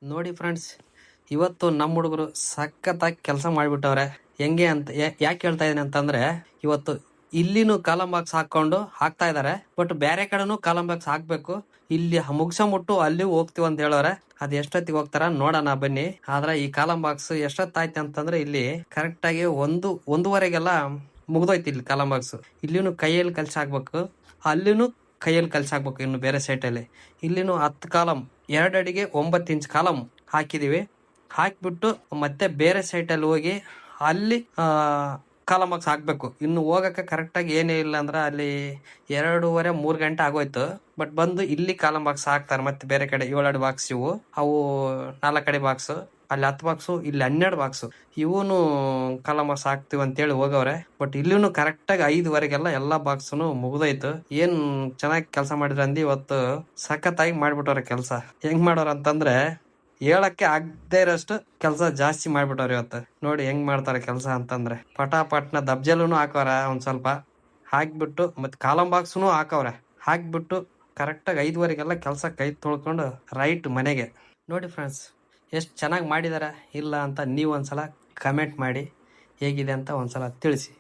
ನೋಡಿ ಫ್ರೆಂಡ್ಸ್, ಇವತ್ತು ನಮ್ಮ ಹುಡುಗರು ಸಖತ್ತಾಗಿ ಕೆಲಸ ಮಾಡಿಬಿಟ್ಟವ್ರೆ. ಹೆಂಗೆ ಅಂತ ಯಾಕೆ ಹೇಳ್ತಾ ಇದೀನಿ ಅಂತಂದ್ರೆ, ಇವತ್ತು ಇಲ್ಲಿನೂ ಕಾಲಂ ಬಾಕ್ಸ್ ಹಾಕೊಂಡು ಹಾಕ್ತಾ ಇದಾರೆ. ಬಟ್ ಬೇರೆ ಕಡೆನೂ ಕಾಲಂ ಬಾಕ್ಸ್ ಹಾಕ್ಬೇಕು. ಇಲ್ಲಿ ಮುಗ್ಸಂಬಿಟ್ಟು ಅಲ್ಲಿ ಹೋಗ್ತೀವಿ ಅಂತ ಹೇಳೋರೆ. ಅದ್ ಎಷ್ಟೊತ್ತಿಗೆ ಹೋಗ್ತಾರ ನೋಡೋಣ ಬನ್ನಿ. ಆದ್ರೆ ಈ ಕಾಲಂ ಬಾಕ್ಸ್ ಎಷ್ಟೊತ್ತಾಯ್ತು ಅಂತಂದ್ರೆ, ಇಲ್ಲಿ ಕರೆಕ್ಟ್ ಆಗಿ ಒಂದೂವರೆಗೆಲ್ಲ ಮುಗ್ದೋಯ್ತು ಇಲ್ಲಿ ಕಾಲಂ ಬಾಕ್ಸ್. ಇಲ್ಲಿನೂ ಕೈಯಲ್ಲಿ ಕಲ್ಸಿ ಹಾಕ್ಬೇಕು, ಅಲ್ಲಿನೂ ಕೈಯಲ್ಲಿ ಕಲ್ಸಿ ಹಾಕ್ಬೇಕು. ಇನ್ನು ಬೇರೆ ಸೈಟಲ್ಲಿ ಇಲ್ಲಿನೂ 10 ಕಾಲಂ, 2 ಅಡಿಗೆ 9 ಇಂಚ್ ಕಾಲಂ ಹಾಕಿದೀವಿ. ಹಾಕ್ಬಿಟ್ಟು ಮತ್ತೆ ಬೇರೆ ಸೈಟಲ್ಲಿ ಹೋಗಿ ಅಲ್ಲಿ ಕಾಲಂ ಬಾಕ್ಸ್ ಹಾಕ್ಬೇಕು. ಇನ್ನು ಹೋಗಕ್ಕೆ ಕರೆಕ್ಟಾಗಿ ಏನೇ ಇಲ್ಲ ಅಂದ್ರೆ ಅಲ್ಲಿ 2:30-3 ಗಂಟೆ ಆಗೋಯ್ತು. ಬಟ್ ಬಂದು ಇಲ್ಲಿ ಕಾಲಂ ಬಾಕ್ಸ್ ಹಾಕ್ತಾರೆ. ಮತ್ತೆ ಬೇರೆ ಕಡೆ 7 ಬಾಕ್ಸ್ ಇವು, ಅವು 4 ಅಡಿ ಬಾಕ್ಸ್, ಅಲ್ಲಿ 10 ಬಾಕ್ಸು, ಇಲ್ಲಿ 12 ಬಾಕ್ಸು, ಇವನು ಕಾಲಂ ಬಾಕ್ಸ್ ಹಾಕ್ತಿವಿ ಅಂತೇಳಿ ಹೋಗವ್ರೆ. ಬಟ್ ಇಲ್ಲಿನೂ ಕರೆಕ್ಟಾಗಿ 5:15ಗೆಲ್ಲ ಎಲ್ಲಾ ಬಾಕ್ಸ್ನು ಮುಗ್ದೋಯ್ತು. ಏನ್ ಚೆನ್ನಾಗಿ ಕೆಲಸ ಮಾಡಿದ್ರೆ ಅಂದಿ. ಇವತ್ತು ಸಖತ್ತಾಗಿ ಮಾಡ್ಬಿಟ್ಟವ್ರೆ ಕೆಲಸ. ಹೆಂಗ್ ಮಾಡೋರು ಅಂತಂದ್ರೆ, ಹೇಳಕ್ಕೆ ಆಗದೆ ಇರೋಷ್ಟು ಕೆಲಸ ಜಾಸ್ತಿ ಮಾಡ್ಬಿಟ್ಟವ್ರ ಇವತ್ತು. ನೋಡಿ ಹೆಂಗ್ ಮಾಡ್ತಾರೆ ಕೆಲಸ ಅಂತಂದ್ರೆ, ಪಟಾಪಟ್ನ ದಬ್ಜಲೂನು ಹಾಕವ್ರ, ಒಂದ್ ಸ್ವಲ್ಪ ಹಾಕ್ಬಿಟ್ಟು ಮತ್ತೆ ಕಾಲಂ ಬಾಕ್ಸ್ನು ಹಾಕವ್ರೆ. ಹಾಕ್ಬಿಟ್ಟು ಕರೆಕ್ಟಾಗಿ 5:15ಗೆಲ್ಲ ಕೆಲಸ ಕೈ ತೊಳ್ಕೊಂಡು ರೈಟ್ ಮನೆಗೆ. ನೋಡಿ ಫ್ರೆಂಡ್ಸ್, ಎಷ್ಟು ಚೆನ್ನಾಗಿ ಮಾಡಿದಾರ ಇಲ್ಲ ಅಂತ ನೀವು ಒಂದ್ಸಲ ಕಮೆಂಟ್ ಮಾಡಿ, ಹೇಗಿದೆ ಅಂತ ಒಂದ್ಸಲ ತಿಳಿಸಿ.